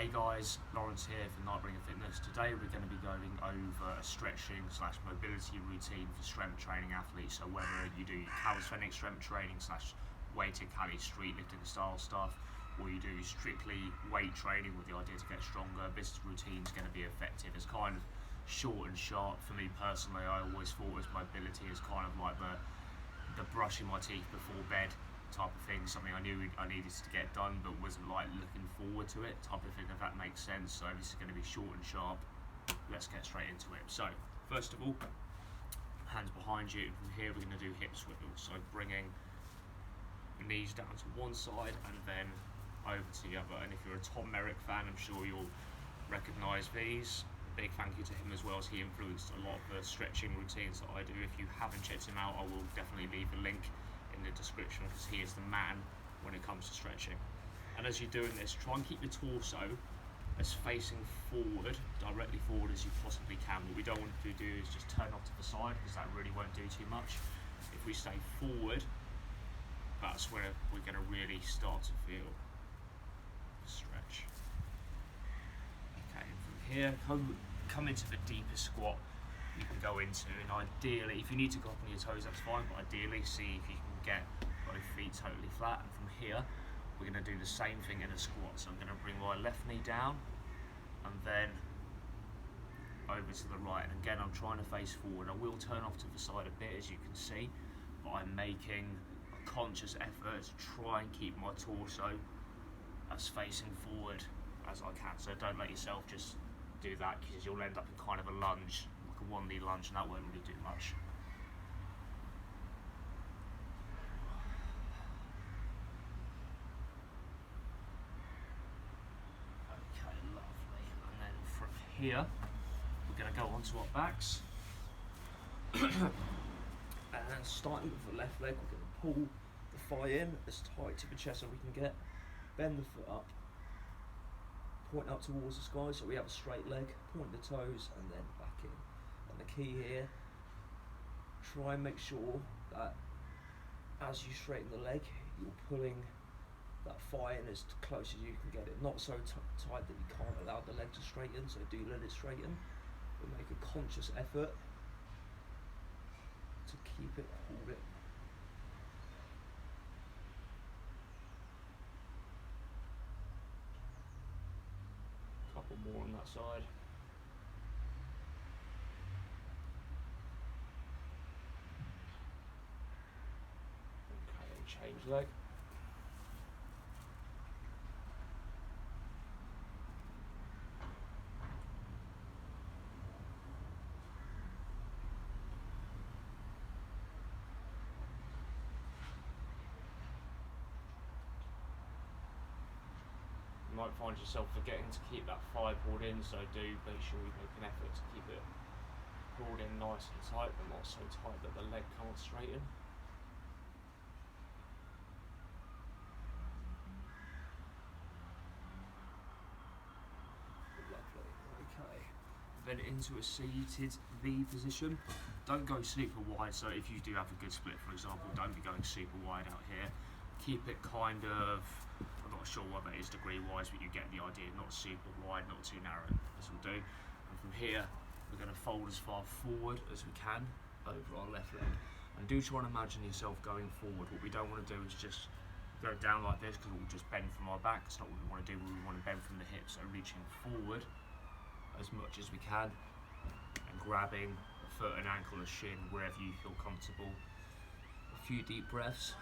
Hey guys, Lawrence here for Nightbringer Fitness. Today we're going to be going over a stretching / mobility routine for strength training athletes. So whether you do calisthenic strength training / weighted cali street lifting style stuff, or you do strictly weight training with the idea to get stronger, this routine is going to be effective. It's kind of short and sharp. For me personally, I always thought as mobility is kind of like the brushing my teeth before bed type of thing, something I knew I needed to get done but wasn't like looking forward to it type of thing, if that makes sense. So this is going to be short and sharp. Let's get straight into it. So first of all, hands behind you, and from here we're going to do hip swivels. So bringing knees down to one side and then over to the other. And if you're a Tom Merrick fan, I'm sure you'll recognise these. Big thank you to him as well, as he influenced a lot of the stretching routines that I do. If you haven't checked him out, I will definitely leave a link in the description, because he is the man when it comes to stretching. And as you're doing this, try and keep your torso as facing forward, directly forward as you possibly can. What we don't want to do is just turn off to the side, because that really won't do too much. If we stay forward, that's where we're going to really start to feel the stretch. Okay, and from here, come into the deepest squat you can go into, and ideally, if you need to go up on your toes, that's fine, but ideally see if you can get both feet totally flat. And from here, we're going to do the same thing in a squat. So I'm going to bring my left knee down and then over to the right, and again I'm trying to face forward. I will turn off to the side a bit, as you can see, but I'm making a conscious effort to try and keep my torso as facing forward as I can. So don't let yourself just do that, because you'll end up in kind of a lunge, like a 1-knee lunge, and that won't really do much. Okay, lovely. And then from here, we're going to go onto our backs. And then starting with the left leg, we're going to pull the thigh in as tight to the chest as we can get. Bend the foot up, point up towards the sky so we have a straight leg, point the toes and then back in. And the key here, try and make sure that as you straighten the leg, you're pulling that thigh in as close as you can get it. Not so tight that you can't allow the leg to straighten, so do let it straighten, but make a conscious effort to keep it, hold it. Couple more on that side. Okay, change leg. You might find yourself forgetting to keep that thigh pulled in, so do make sure you make an effort to keep it pulled in nice and tight, but not so tight that the leg can't straighten. Lovely. Okay. Then into a seated V position. Don't go super wide, so if you do have a good split, for example, don't be going super wide out here. Keep it kind of, I'm not sure what that is degree wise, but you get the idea. Not super wide, not too narrow. This will do. And from here, we're going to fold as far forward as we can over our left leg. And do try and imagine yourself going forward. What we don't want to do is just go down like this, because we'll just bend from our back. It's not what we want to do. We want to bend from the hips, so reaching forward as much as we can and grabbing a foot, an ankle, a shin, wherever you feel comfortable. A few deep breaths.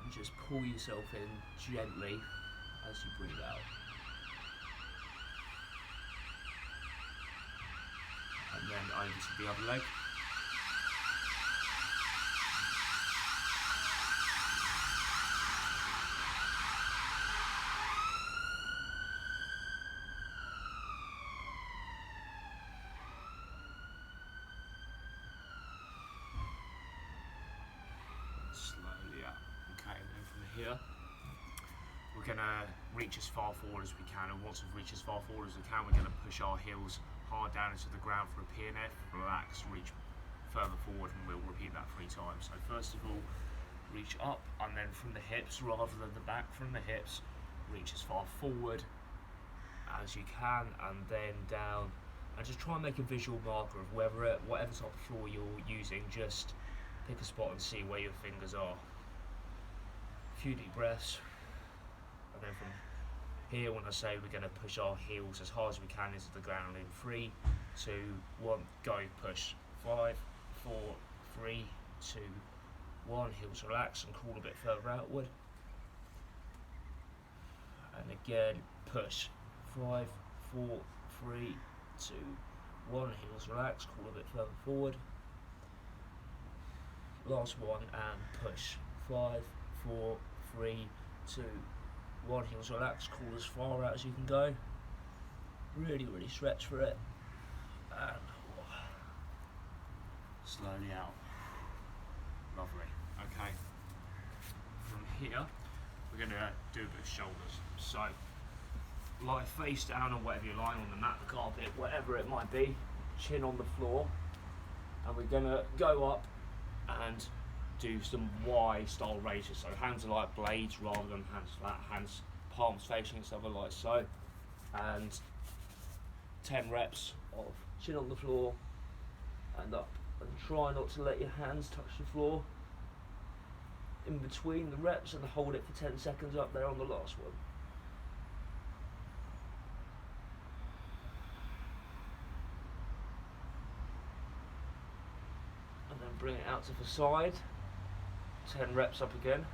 And just pull yourself in gently as you breathe out. And then over to the other leg. Slowly up. Okay, and then from here, we're going to reach as far forward as we can, and once we've reached as far forward as we can, we're going to push our heels hard down into the ground for a PNF, relax, reach further forward, and we'll repeat that 3 times. So first of all, reach up, and then from the hips rather than the back, from the hips, reach as far forward as you can, and then down, and just try and make a visual marker of whatever type of floor you're using. Just pick a spot and see where your fingers are. A few deep breaths, and then from here, when I say we're going to push our heels as hard as we can into the ground in 3, 2, 1, go, push. 5, 4, 3, 2, 1, heels relax and crawl a bit further outward. And again, push. 5, 4, 3, 2, 1, heels relax, crawl a bit further forward. Last one, and push. 5, 4, 3, 2, 1, heels relax, crawl as far out as you can go. Really, really stretch for it. And slowly out. Lovely. Okay. From here, we're going to do a bit of shoulders. So, lie face down on whatever you're lying on, the mat, the carpet, whatever it might be. Chin on the floor. And we're going to go up and do some Y style raises. So hands are like blades rather than hands flat. Hands, palms facing each other like so. And 10 reps of chin on the floor and up. And try not to let your hands touch the floor in between the reps, and hold it for 10 seconds up there on the last one. And then bring it out to the side. 10 reps up again,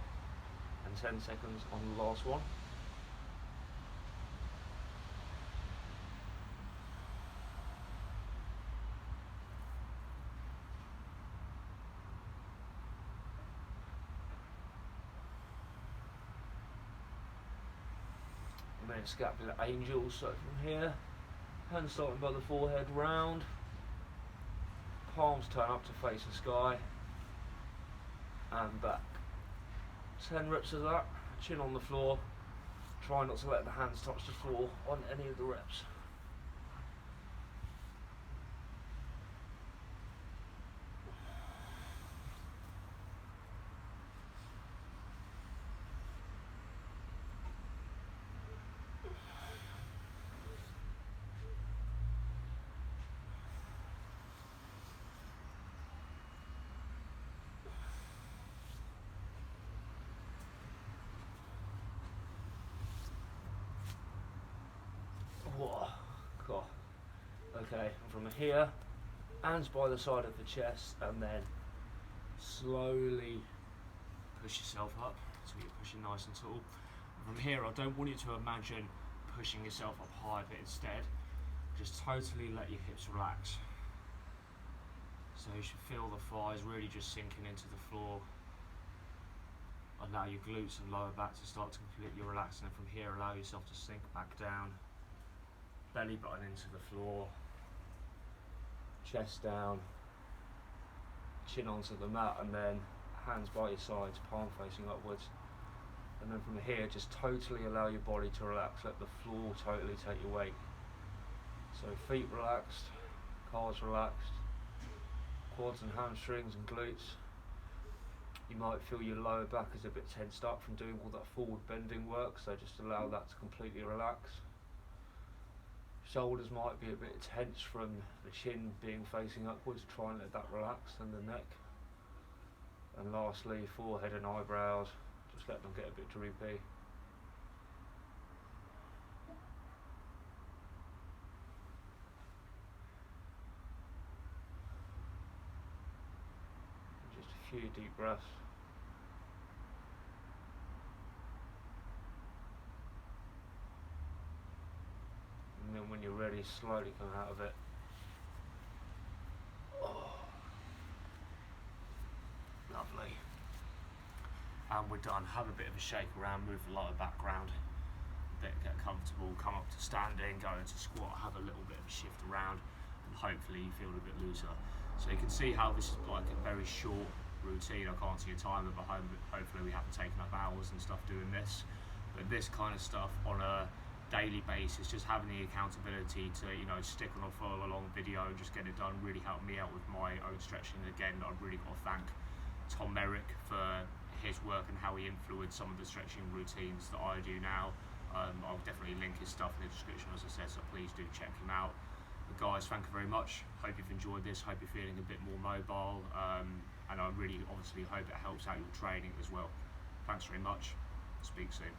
and 10 seconds on the last one. And then scapular angels, so from here, hands starting by the forehead round, palms turn up to face the sky, and back. 10 reps of that, chin on the floor, try not to let the hands touch the floor on any of the reps. Whoa, cool. Okay, and from here, hands by the side of the chest, and then slowly push yourself up so you're pushing nice and tall. And from here, I don't want you to imagine pushing yourself up high, but instead, just totally let your hips relax. So you should feel the thighs really just sinking into the floor. Allow your glutes and lower back to start to completely relax, and from here, allow yourself to sink back down. Belly button into the floor, chest down, chin onto the mat, and then hands by your sides, palm facing upwards. And then from here, just totally allow your body to relax, let the floor totally take your weight. So feet relaxed, calves relaxed, quads and hamstrings and glutes. You might feel your lower back is a bit tensed up from doing all that forward bending work, so just allow that to completely relax. Shoulders might be a bit tense from the chin being facing upwards, try and let that relax, and the neck. And lastly, forehead and eyebrows, just let them get a bit droopy. Just a few deep breaths. And then when you're ready, slowly come out of it. Oh, lovely. And we're done. Have a bit of a shake around, move the lower back round a bit, get comfortable, come up to standing, go into squat, have a little bit of a shift around, and hopefully you feel a bit looser. So you can see how this is like a very short routine. I can't see a timer behind it. Hopefully we haven't taken up hours and stuff doing this. But this kind of stuff on a daily basis, just having the accountability to, you know, stick on a follow along video and just get it done really helped me out with my own stretching. Again, I've really got to thank Tom Merrick for his work and how he influenced some of the stretching routines that I do now. I'll definitely link his stuff in the description, as I said, so please do check him out. But guys, thank you very much. Hope you've enjoyed this. Hope you're feeling a bit more mobile, and I really obviously hope it helps out your training as well. Thanks very much. Speak soon.